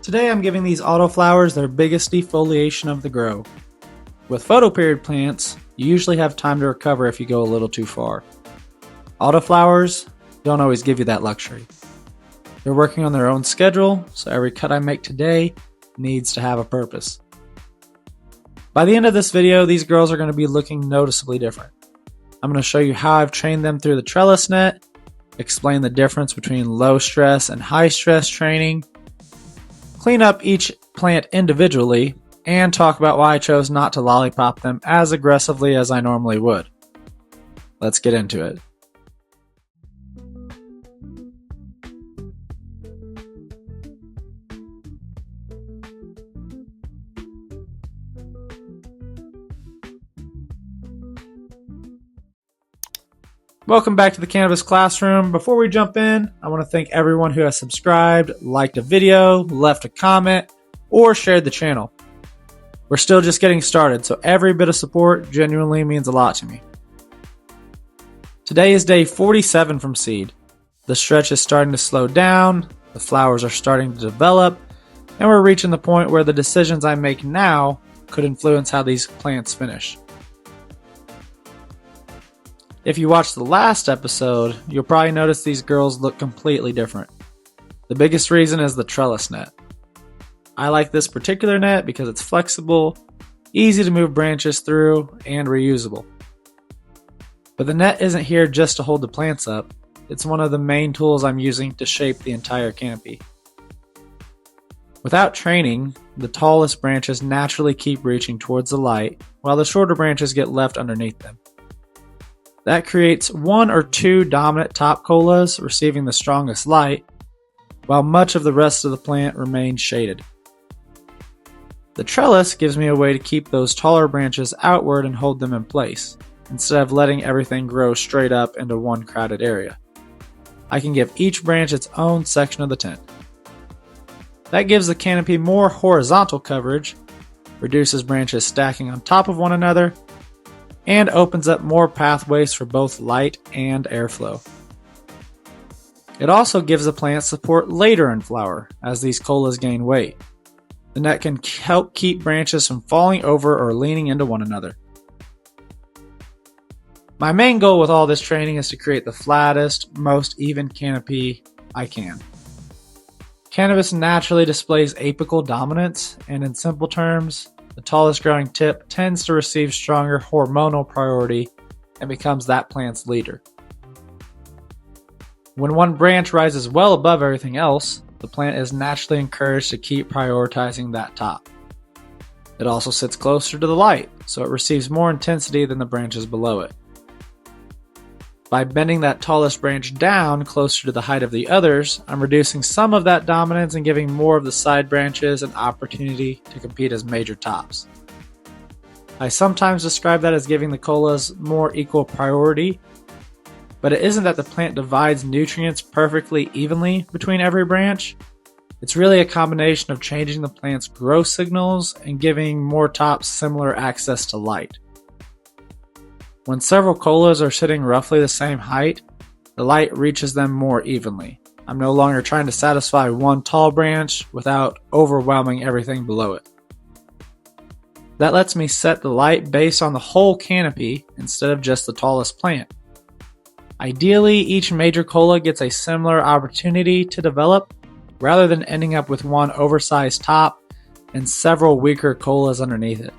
Today I'm giving these autoflowers their biggest defoliation of the grow. With photoperiod plants, you usually have time to recover if you go a little too far. Autoflowers don't always give you that luxury. They're working on their own schedule, so every cut I make today needs to have a purpose. By the end of this video, these girls are going to be looking noticeably different. I'm going to show you how I've trained them through the trellis net, explain the difference between low stress and high stress training, clean up each plant individually, and talk about why I chose not to lollipop them as aggressively as I normally would. Let's get into it. Welcome back to the Cannabis Classroom. Before we jump in, I want to thank everyone who has subscribed, liked a video, left a comment, or shared the channel. We're still just getting started, so every bit of support genuinely means a lot to me. Today is day 47 from seed. The stretch is starting to slow down, the flowers are starting to develop, and we're reaching the point where the decisions I make now could influence how these plants finish. If you watched the last episode, you'll probably notice these girls look completely different. The biggest reason is the trellis net. I like this particular net because it's flexible, easy to move branches through, and reusable. But the net isn't here just to hold the plants up. It's one of the main tools I'm using to shape the entire canopy. Without training, the tallest branches naturally keep reaching towards the light, while the shorter branches get left underneath them. That creates one or two dominant top colas receiving the strongest light, while much of the rest of the plant remains shaded. The trellis gives me a way to keep those taller branches outward and hold them in place, instead of letting everything grow straight up into one crowded area. I can give each branch its own section of the tent. That gives the canopy more horizontal coverage, reduces branches stacking on top of one another, and opens up more pathways for both light and airflow. It also gives the plant support later in flower, as these colas gain weight. The net can help keep branches from falling over or leaning into one another. My main goal with all this training is to create the flattest, most even canopy I can. Cannabis naturally displays apical dominance, and in simple terms, the tallest growing tip tends to receive stronger hormonal priority and becomes that plant's leader. When one branch rises well above everything else, the plant is naturally encouraged to keep prioritizing that top. It also sits closer to the light, so it receives more intensity than the branches below it. By bending that tallest branch down closer to the height of the others, I'm reducing some of that dominance and giving more of the side branches an opportunity to compete as major tops. I sometimes describe that as giving the colas more equal priority, but it isn't that the plant divides nutrients perfectly evenly between every branch. It's really a combination of changing the plant's growth signals and giving more tops similar access to light. When several colas are sitting roughly the same height, the light reaches them more evenly. I'm no longer trying to satisfy one tall branch without overwhelming everything below it. That lets me set the light based on the whole canopy instead of just the tallest plant. Ideally, each major cola gets a similar opportunity to develop, rather than ending up with one oversized top and several weaker colas underneath it.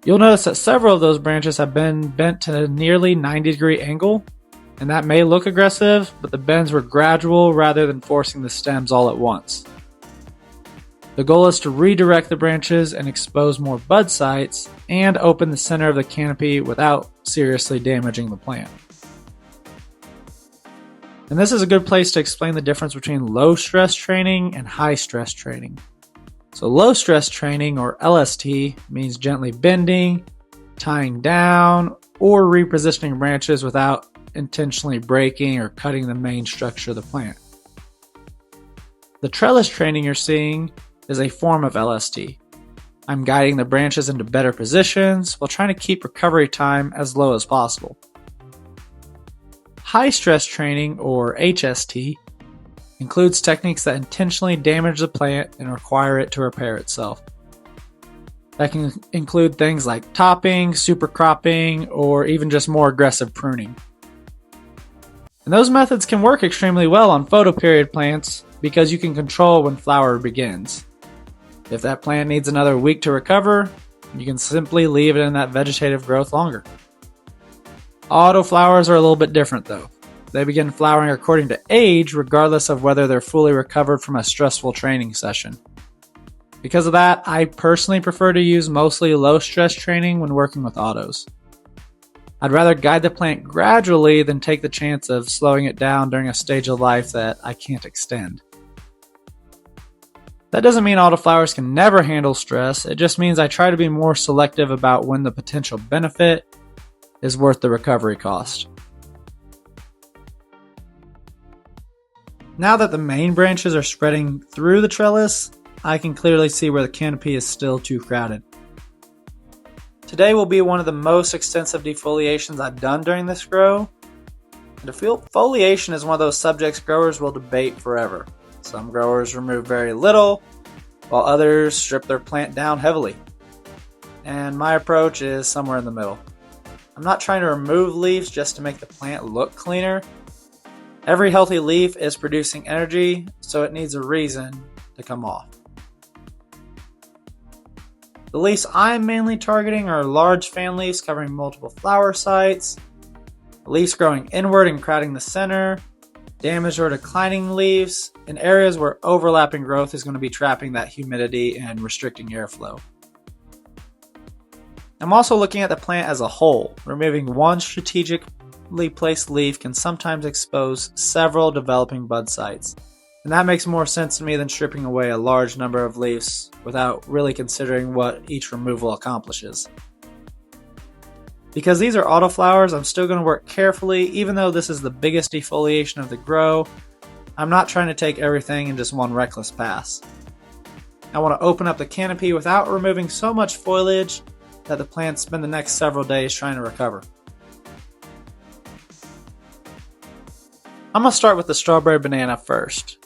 You'll notice that several of those branches have been bent to a nearly 90-degree angle, and that may look aggressive, but the bends were gradual rather than forcing the stems all at once. The goal is to redirect the branches and expose more bud sites and open the center of the canopy without seriously damaging the plant. And this is a good place to explain the difference between low stress training and high stress training. So low stress training, or LST, means gently bending, tying down, or repositioning branches without intentionally breaking or cutting the main structure of the plant. The trellis training you're seeing is a form of LST. I'm guiding the branches into better positions while trying to keep recovery time as low as possible. High stress training, or HST, includes techniques that intentionally damage the plant and require it to repair itself. That can include things like topping, super cropping, or even just more aggressive pruning. And those methods can work extremely well on photoperiod plants because you can control when flower begins. If that plant needs another week to recover, you can simply leave it in that vegetative growth longer. Autoflowers are a little bit different though. They begin flowering according to age regardless of whether they're fully recovered from a stressful training session. Because of that, I personally prefer to use mostly low-stress training when working with autos. I'd rather guide the plant gradually than take the chance of slowing it down during a stage of life that I can't extend. That doesn't mean autoflowers can never handle stress, it just means I try to be more selective about when the potential benefit is worth the recovery cost. Now that the main branches are spreading through the trellis, I can clearly see where the canopy is still too crowded. Today will be one of the most extensive defoliations I've done during this grow. And defoliation is one of those subjects growers will debate forever. Some growers remove very little, while others strip their plant down heavily. And my approach is somewhere in the middle. I'm not trying to remove leaves just to make the plant look cleaner. Every healthy leaf is producing energy, so it needs a reason to come off. The leaves I'm mainly targeting are large fan leaves covering multiple flower sites, leaves growing inward and crowding the center, damaged or declining leaves, and areas where overlapping growth is going to be trapping that humidity and restricting airflow. I'm also looking at the plant as a whole. Removing one strategically placed leaf can sometimes expose several developing bud sites. And that makes more sense to me than stripping away a large number of leaves without really considering what each removal accomplishes. Because these are autoflowers, I'm still going to work carefully, even though this is the biggest defoliation of the grow. I'm not trying to take everything in just one reckless pass. I want to open up the canopy without removing so much foliage that the plants spend the next several days trying to recover. I'm going to start with the strawberry banana first.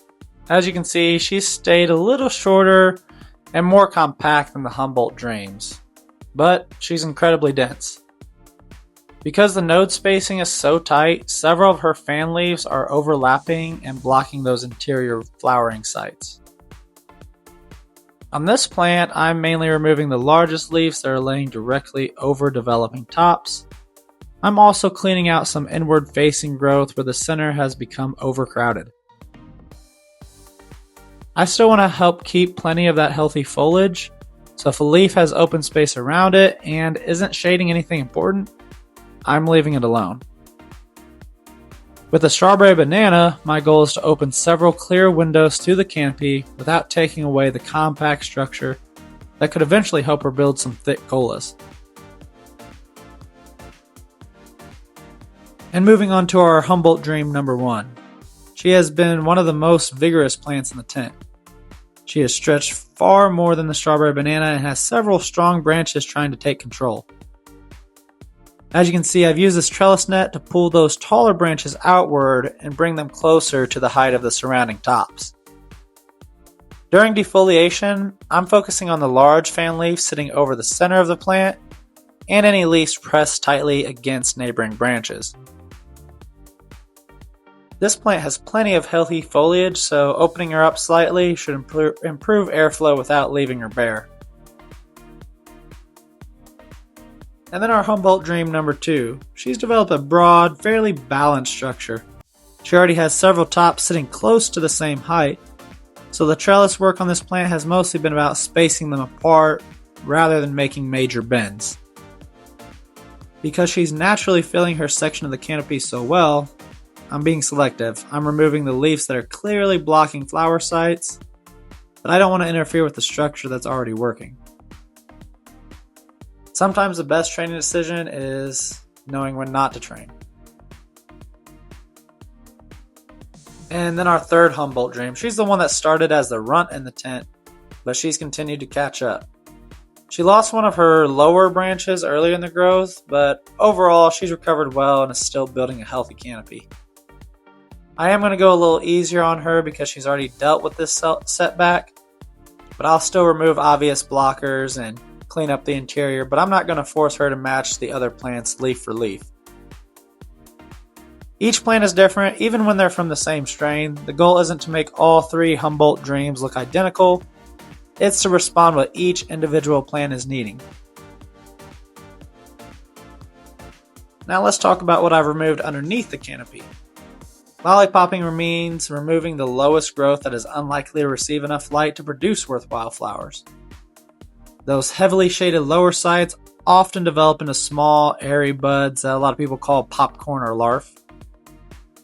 As you can see, she's stayed a little shorter and more compact than the Humboldt dreams, but she's incredibly dense. Because the node spacing is so tight, several of her fan leaves are overlapping and blocking those interior flowering sites. On this plant, I'm mainly removing the largest leaves that are laying directly over developing tops. I'm also cleaning out some inward facing growth where the center has become overcrowded. I still want to help keep plenty of that healthy foliage, so if a leaf has open space around it and isn't shading anything important, I'm leaving it alone. With the strawberry banana, my goal is to open several clear windows to the canopy without taking away the compact structure that could eventually help her build some thick colas. And moving on to our Humboldt Dream number 1. She has been one of the most vigorous plants in the tent. She has stretched far more than the strawberry banana and has several strong branches trying to take control. As you can see, I've used this trellis net to pull those taller branches outward and bring them closer to the height of the surrounding tops. During defoliation, I'm focusing on the large fan leaf sitting over the center of the plant and any leaves pressed tightly against neighboring branches. This plant has plenty of healthy foliage, so opening her up slightly should improve airflow without leaving her bare. And then our Humboldt Dream number 2. She's developed a broad, fairly balanced structure. She already has several tops sitting close to the same height, so the trellis work on this plant has mostly been about spacing them apart rather than making major bends. Because she's naturally filling her section of the canopy so well, I'm being selective. I'm removing the leaves that are clearly blocking flower sites, but I don't want to interfere with the structure that's already working. Sometimes the best training decision is knowing when not to train. And then our third Humboldt Dream. She's the one that started as the runt in the tent, but she's continued to catch up. She lost one of her lower branches earlier in the growth, but overall she's recovered well and is still building a healthy canopy. I am going to go a little easier on her because she's already dealt with this setback, but I'll still remove obvious blockers and clean up the interior, but I'm not going to force her to match the other plants leaf for leaf. Each plant is different, even when they're from the same strain. The goal isn't to make all 3 Humboldt dreams look identical, it's to respond what each individual plant is needing. Now let's talk about what I've removed underneath the canopy. Lollipopping means removing the lowest growth that is unlikely to receive enough light to produce worthwhile flowers. Those heavily shaded lower sites often develop into small, airy buds that a lot of people call popcorn or larf.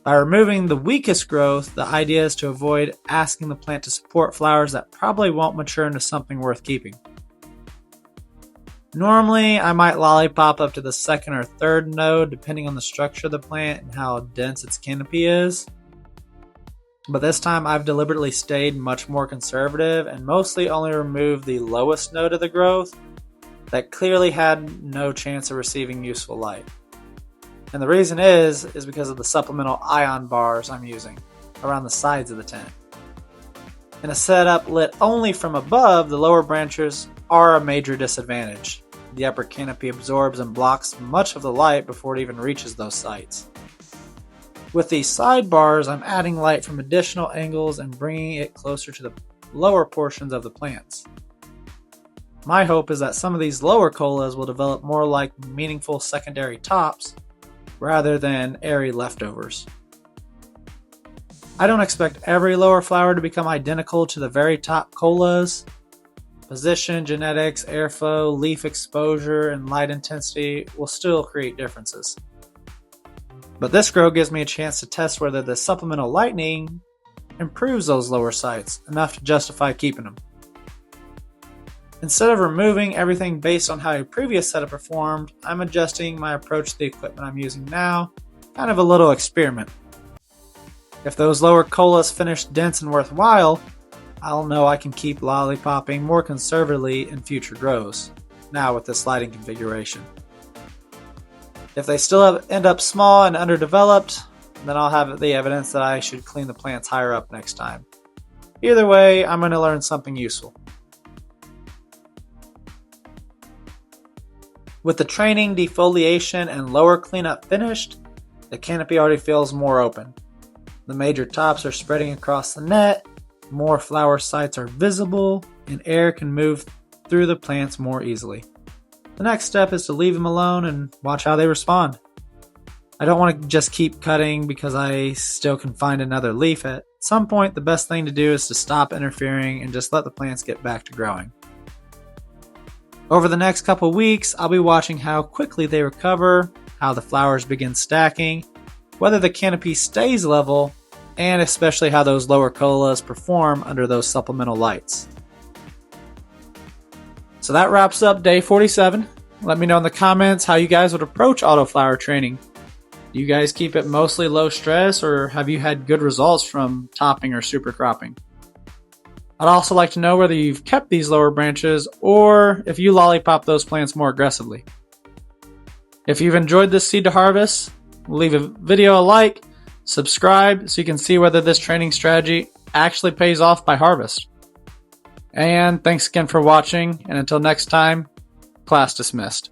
By removing the weakest growth, the idea is to avoid asking the plant to support flowers that probably won't mature into something worth keeping. Normally, I might lollipop up to the 2nd or 3rd node depending on the structure of the plant and how dense its canopy is. But this time I've deliberately stayed much more conservative and mostly only removed the lowest node of the growth that clearly had no chance of receiving useful light. And the reason is because of the supplemental ion bars I'm using around the sides of the tent. In a setup lit only from above, the lower branches are a major disadvantage. The upper canopy absorbs and blocks much of the light before it even reaches those sites. With these sidebars, I'm adding light from additional angles and bringing it closer to the lower portions of the plants. My hope is that some of these lower colas will develop more like meaningful secondary tops rather than airy leftovers. I don't expect every lower flower to become identical to the very top colas. Position, genetics, airflow, leaf exposure, and light intensity will still create differences. But this grow gives me a chance to test whether the supplemental lighting improves those lower sites enough to justify keeping them. Instead of removing everything based on how a previous setup performed, I'm adjusting my approach to the equipment I'm using now, kind of a little experiment. If those lower colas finish dense and worthwhile, I'll know I can keep lollipopping more conservatively in future grows, now with this lighting configuration. If they still end up small and underdeveloped, then I'll have the evidence that I should clean the plants higher up next time. Either way, I'm going to learn something useful. With the training, defoliation, and lower cleanup finished, the canopy already feels more open. The major tops are spreading across the net, more flower sites are visible, and air can move through the plants more easily. The next step is to leave them alone and watch how they respond. I don't want to just keep cutting because I still can find another leaf. At some point, the best thing to do is to stop interfering and just let the plants get back to growing. Over the next couple weeks, I'll be watching how quickly they recover, how the flowers begin stacking, whether the canopy stays level, and especially how those lower colas perform under those supplemental lights. So that wraps up day 47. Let me know in the comments how you guys would approach autoflower training. Do you guys keep it mostly low stress, or have you had good results from topping or super cropping? I'd also like to know whether you've kept these lower branches or if you lollipop those plants more aggressively. If you've enjoyed this seed to harvest, leave a video a like, subscribe so you can see whether this training strategy actually pays off by harvest. And thanks again for watching, and until next time, class dismissed.